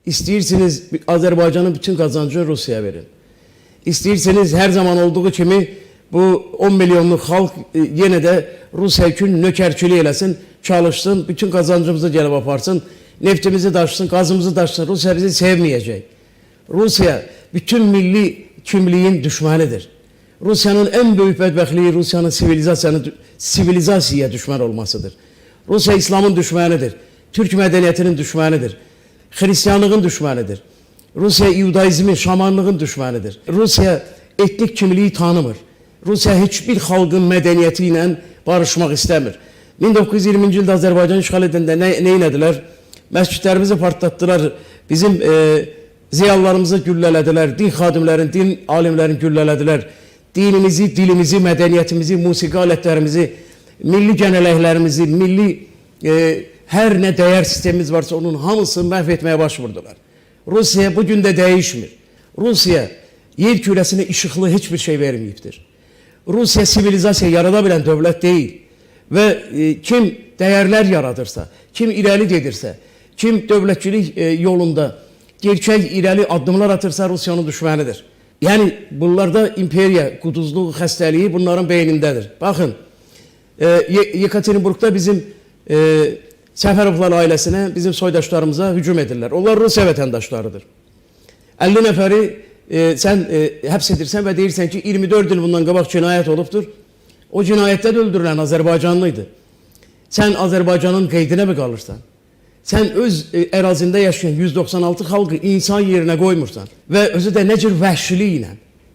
İsteyirsiniz Azerbaycan'ın bütün kazancını Rusya'ya verin. İsteyirseniz her zaman olduğu kimi bu 10 milyonluk halk yine de Rusya için nökerçiliği eləsin, çalışsın, bütün kazancımızı gelip aparsın, neftimizi taşısın, gazımızı taşısın. Rusya bizi sevmeyecek. Rusya bütün milli kimliğin düşmanıdır. Rusya'nın en büyük bedbahtliği Rusya'nın sivilizasiyaya düşman olmasıdır. Rusya İslam'ın düşmanıdır. Türk medeniyetinin düşmanıdır. Hristiyanlığın düşmanıdır. Rusya İudaizmin, şamanlığın düşmanıdır. Rusya etnik kimliği tanımır. Rusya hiçbir halkın medeniyetiyle barışmak istemir. 1920. yılda Azerbaycan işgal edildiğinde ne eylediler? Mescitlerimizi partlattılar. Bizim ziyalılarımızı gülləlediler. Din xadimlərin, din alimlərin gülləlediler. Dinimizi, dilimizi, medeniyetimizi, musiki aletlerimizi, milli geneleklerimizi, milli her ne değer sistemimiz varsa onun hamısını mahvetmeye başvurdular. Rusya bugün de değişmir. Rusya yer küresine ışıklı hiçbir şey vermeyiptir. Rusya sivilizasya yaratabilen devlet değil. Ve kim değerler yaratırsa, kim ileri gedirse, kim devletçilik yolunda gerçek ileri adımlar atırsa Rusya'nın düşmanıdır. Yani bunlarda imperiya, kuduzluğu, xəstəliyi bunların beynindedir. Bakın, Yekaterinburg'da bizim Səfərovlar ailesine, bizim soydaşlarımıza hücum edirlər. Onlar Rusya vətəndaşlarıdır. 50 nəfəri sen həbs edirsən və deyirsən ki, 24 yıl bundan qabaq cinayət olubdur. O cinayette de öldürülen Azerbaycanlıydı. Sen Azerbaycan'ın qeydinə mi qalırsan? Sen öz ərazində yaşayan 196 halkı insan yerine koymursan ve özü de necir vəhşiliğiyle.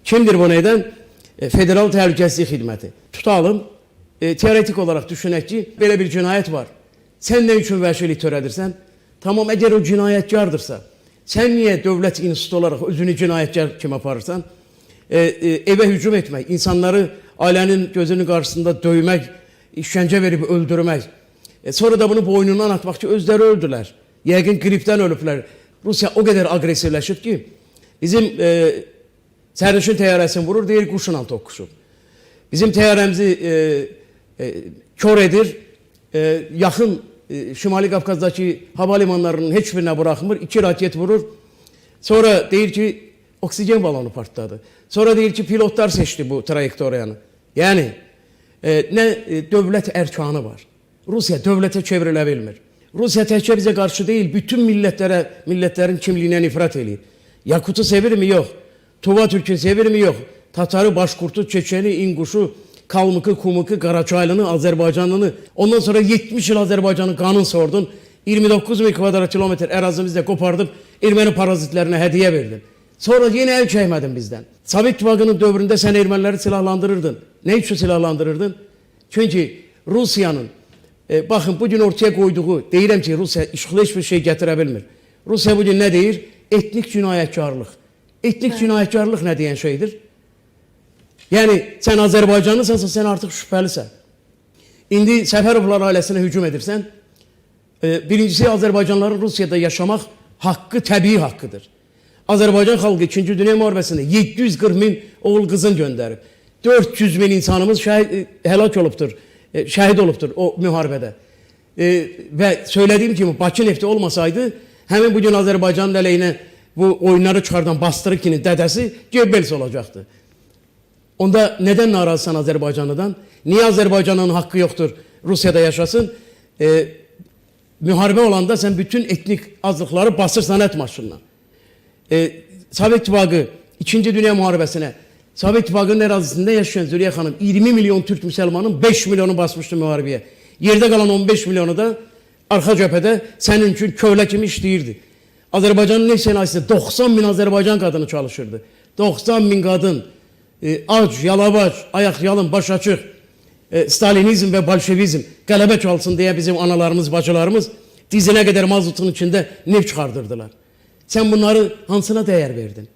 Kimdir bunu eden? Federal Təhlükəsizlik Xidməti. Tutalım, teoretik olarak düşünək ki, böyle bir cinayet var. Sen ne için vəhşilik törədirsən? Tamam, eğer o cinayetkardırsa, sen niye devlet institutu olarak özünü cinayetkar kim aparırsan? Eve hücum etmek, insanları ailenin gözünün karşısında dövmek, işkence verip öldürmek. Sonra da bunu boynundan atmak için özleri öldüler. Yəqin gripten ölüblər. Rusya o kadar agresifleşib ki, bizim sərnişin təyyarəsini vurur, deyir quşunla toqquşub. Bizim təyyarəmizi kör edir, yaxın Şimali Qafqazdaki havalimanlarının heç birinə buraxmır, 2 raket vurur. Sonra deyir ki, oksigen balonu partladı. Sonra deyir ki, pilotlar seçti bu trajektoriyanı. Yani ne devlet erkanı var. Rusya devlete çevrilə bilmir. Rusya təkcə bize karşı değil, bütün milletlerin kimliğine nifrət eləyir. Yakut'u sevir mi? Yok. Tuva Türk'ü sevir mi? Yok. Tatarı, Başkurt'u, Çeçeni, İnguş'u, Kalmık'ı, Kumık'ı, Karaçaylı'nı, Azerbaycanlı'nı. Ondan sonra 70 yıl Azerbaycan'ın kanını sordun. 29 bin kvadrat kilometre erazimizde kopardım. Ermeni parazitlerine hediye verdim. Sonra yine el çekmedin bizden. Sovet İttifakı'nın dövründe sen Ermenileri silahlandırırdın. Ne için silahlandırırdın? Çünkü Rusya'nın bakın bugün ortaya koyduğu, deyirəm ki, Rusya işğala hiçbir şey gətirə bilmir. Rusya bugün ne deyir? Etnik cinayetkarlık. Etnik cinayetkarlık ne diyen şeydir? Yani sen Azerbaycanlısansa sen artık şüphelisən. İndi Səfərovlar ailesine hücum edirsən. Birincisi Azerbaycanlıların Rusya'da yaşamak hakkı təbii hakkıdır. Azerbaycan halkı 2. Dünya Müharibəsində 740 bin oğul kızın gönderip 400 bin insanımız helak olubdur. Şəhid olubdur o müharibədə. Ve söylediğim gibi Bakı nefti olmasaydı hemen bugün Azerbaycanın əleyhinə bu oyunları çıxardan Bastırıkinin dədəsi Goebbels olacaktı. Onda neden narazısan Azerbaycanlıdan? Niye Azerbaycan'ın hakkı yoktur Rusya'da yaşasın? Müharibə olanda sen bütün etnik azlıkları basırsan et maşınla. Sovet İttifakı 2. Dünya Müharibəsine Sovet İttifakı'nın ərazisində yaşayan Züleyxa Hanım 20 milyon Türk Müslümanın 5 milyonu basmıştı müharibəyə. Yerde kalan 15 milyonu da arka cephede senin için köle kimi işləyirdi. Azerbaycan'ın neft sənayesinde 90 bin Azerbaycan kadını çalışırdı. 90 bin kadın ac, yalavac, ayak yalın, baş açık, Stalinizm ve Bolşevizm qələbə çalsın diye bizim analarımız, bacılarımız dizine kadar mazutun içinde neft çıkardırdılar. Sen bunları hansına değer verdin?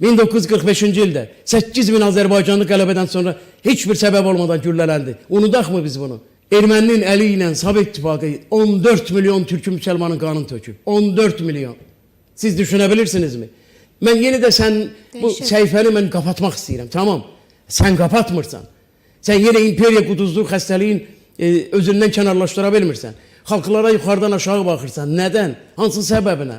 1945. yılda 8 bin Azerbaycanlı qələbədən sonra hiçbir sebep olmadan güllələndi. Unudaq mı biz bunu? Erməninin əli ilə Sovet İttifakı 14 milyon Türk Müslümanın kanını töküb. 14 milyon. Siz düşünebilirsiniz mi? Ben yine de sen bu səhifəni mən kapatmak istəyirəm. Tamam. Sen kapatmırsan. Sen yine imperiya kuduzluğu xəstəliyin özündən kənarlaşdıra bilmirsən. Halklara yukarıdan aşağı bakırsan. Neden? Hansı səbəbinə?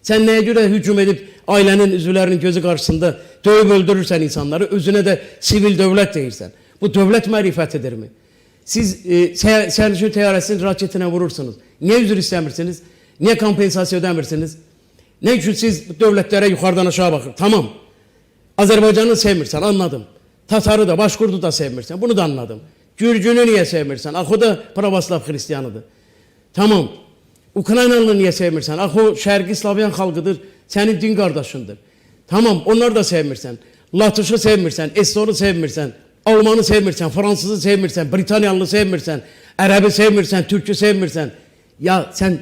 Sen neye göre hücum edip ailenin üzvlərinin gözü karşısında dövüp öldürürsen insanları, özüne de sivil devlet değilsen. Bu devlet marifetidir mi? Siz sərnişin təyyarəsinin raketine vurursunuz. Niye üzür istemirsiniz? Niye kompensasyon ödemirsiniz? Ne için siz devletlere yukarıdan aşağı bakın? Tamam. Azerbaycan'ı sevmirsen, anladım. Tatarı da, Başkurdu da sevmirsen, bunu da anladım. Gürcünü niye sevmirsen? O da Pravoslav Hristiyanıdır. Tamam. Ukraynalı niye sevmirsen? O Şərqi Slavyan xalqıdır, senin din kardeşindir. Tamam, onları da sevmirsen. Latış'ı sevmirsen, Eston'u sevmirsen, Almanı sevmirsen, Fransızı sevmirsen, Britanyalı sevmirsen, Ərəbi sevmirsen, Türk'ü sevmirsen. Ya sen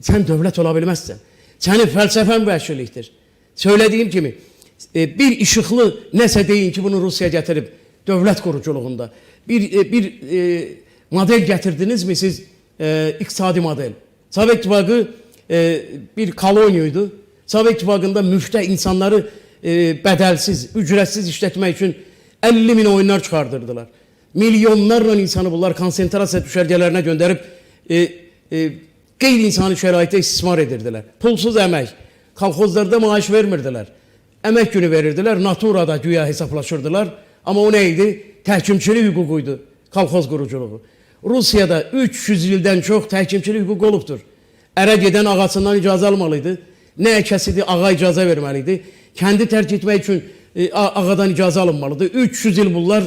devlet olabilmezsen. Senin felsefen vəhşiliktir. Söylediğim gibi bir ışıklı nəsə deyin ki bunu Rusya getirip devlet kuruculuğunda. Bir model getirdiniz mi siz iktisadi model? Sovet İttifakı bir koloniyaydı. Sovet İttifakında müftə insanları bedelsiz, ücretsiz işletmek için 50 bin oyunlar çıkardırdılar. Milyonlarla insanı bunlar konsentrasiya düşərgələrine gönderip qeyri-insani şəraitdə istismar edirdiler. Pulsuz əmək, kolxozlarda maaş vermirdiler. Əmək günü verirdilər, naturada güya hesaplaşırdılar. Ama o neydi? Təhkimçilik hüququydu, kolxoz quruculuğu. Rusiyada 300 ildən çox təhkimçilik hüququ olubdur. Ərə gedən ağasından icazə almalıydı. Nə əkəsidir, ağa icazə verməliydi. Kendi terk etmək üçün ağadan icazə alınmalıdır. 300 il bunlar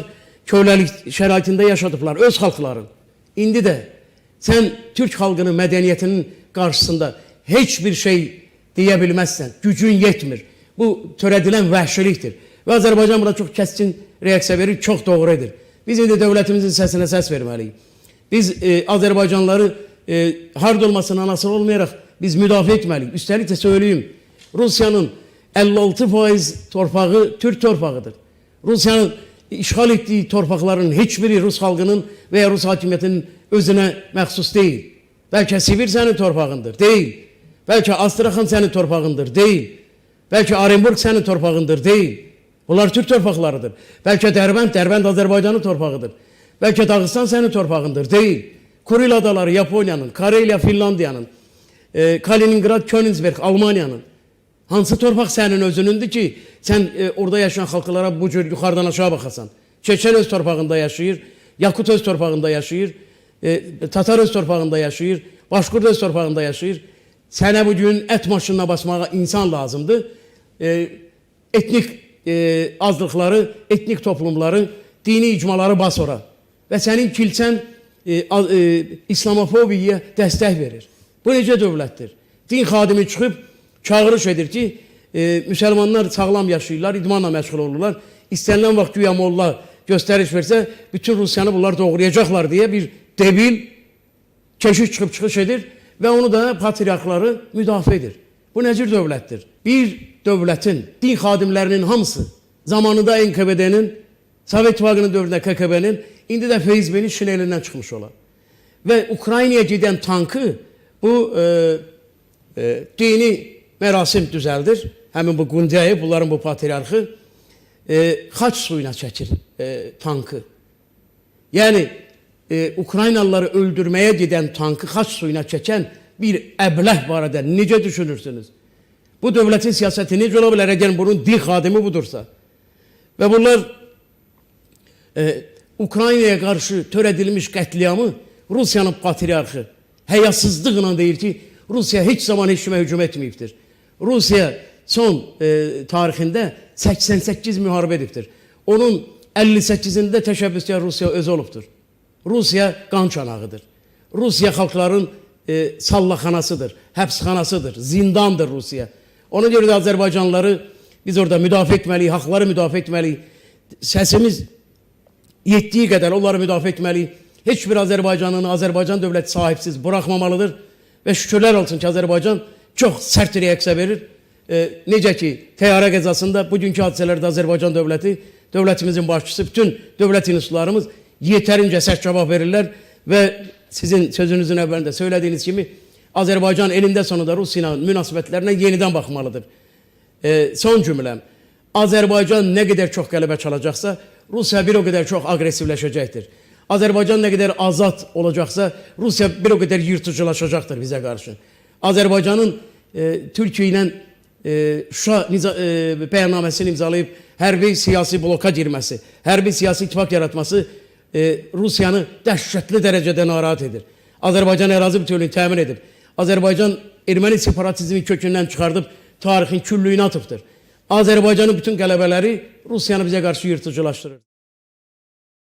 köləlik şəraitində yaşadıblar, öz xalqların. İndi də sen Türk halkının medeniyetinin karşısında hiçbir şey diyebilmezsen, gücün yetmir. Bu töredilen vəhşiliktir. Ve Azerbaycan buna çok keskin reaksiya verir, çok doğrudur. Biz indi devletimizin sesine ses vermeliyiz. Biz Azerbaycanlıları hard olmasına nasıl olmayarak biz müdafiə etmeliyiz. Üstelik de söyleyeyim, Rusya'nın 56% torpağı Türk torpağıdır. Rusya'nın işgal ettiği torpaqların hiçbiri Rus halkının veya Rus hakimiyetinin özüne məxsus değil. Belki Sibir senin torpağındır, değil. Belki Astrakhan senin torpağındır, değil. Belki Orenburg senin torpağındır, değil. Bunlar Türk torpaqlarıdır. Belki Derbent Azerbaycan'ın torpağıdır. Belki Dağıstan senin torpağındır, değil. Kuril adaları Japonya'nın, Karelya Finlandiya'nın, Kaliningrad, Königsberg Almanya'nın. Hansı torpaq senin özünündür ki sen orada yaşayan halklara bu cür yukarıdan aşağı bakasan. Çeçen öz torpağında yaşayır, Yakut öz torpağında yaşayır, Tatar öz torpağında yaşayır, Başkurd öz torpağında yaşayır. Sənə bugün et maşınına basmağa insan lazımdır. Etnik azlıqları, etnik toplumları, dini icmaları bas ora. Və sənin kilsən İslamofobiyaya dəstək verir. Bu necə dövlətdir? Din xadimi çıxıb çağırış edir ki, Müslümanlar sağlam yaşayırlar, idmanla məşğul olurlar. İstənilən vaxt güya molla göstəriş versə, bütün Rusiyanı bunlar doğrayacaqlar diye bir debil keşiş çıxıb çıxış edir ve onu da patriarkları müdafiə edir. Bu necir dövlətdir? Bir dövlətin, din xadimlərinin hamısı zamanında NKVD-nin, Sovet İttifaqının dövründə KKB-nin, indi də FSB-nin şinelindən çıxmış olar. Ve Ukraynaya giden tankı bu dini merasim düzeldir. Həmin bu Qundiyayev, bunların bu patriarxı xaç suyuna çəkir tankı. Yani Ukraynalıları öldürmeye giden tankı xaç suyuna çeken bir əbləh barədə necə düşünürsünüz? Bu devletin siyaseti necə ola bilər əgər bunun din xadimi budursa? Ve bunlar Ukraynaya karşı törədilmiş qətliamı Rusiyanın patriarxı həyasızlıqla deyir ki, Rusya hiç zaman heç kimə hücum etməyibdir. Rusya son tarixində 88 müharibə edibdir. Onun 58'inde təşəbbüskar Rusya özü olubdur. Rusya qan çanağıdır. Rusya xalqların sallaxanasıdır, həbsxanasıdır, zindandır Rusya. Ona göre de Azerbaycanlıları biz orada müdafiə etməliyik, haqları müdafiə etməliyik. Səsimiz yettiği kadar onları müdafiə etməliyik. Heç bir Azerbaycan dövləti sahipsiz bırakmamalıdır. Ve şükürler olsun ki Azerbaycan çok sert reaksiya verir. Necə ki təyyarə qəzasında bugünkü hadisələrdə Azerbaycan dövləti, dövlətimizin başçısı, bütün dövlət institutlarımız yeterince sert cevap verirler ve sizin sözünüzün evvelinde söylediğiniz gibi Azerbaycan elinde sonunda Rusya münasibetlerine yeniden bakmalıdır. Son cümlem, Azerbaycan ne kadar çok qələbə çalacaksa Rusya bir o kadar çok agresifleşecektir. Azerbaycan ne kadar azat olacaksa Rusya bir o kadar yırtıcılaşacaktır bize karşı. Azerbaycan'ın Türkiye ilə Şuşa bəyannaməsini imzalayıb hərbi siyasi bloka girməsi, hərbi siyasi ittifak yaratması Rusiyanı dəhşətli dərəcədə narahat edir. Azərbaycan ərazi bütövlüyünü təmin edib. Azərbaycan erməni separatizmi kökündən çıxardıb tarixin küllüyünə atıbdır. Azərbaycanın bütün qələbələri Rusiyanı bizə qarşı yırtıcılaşdırır.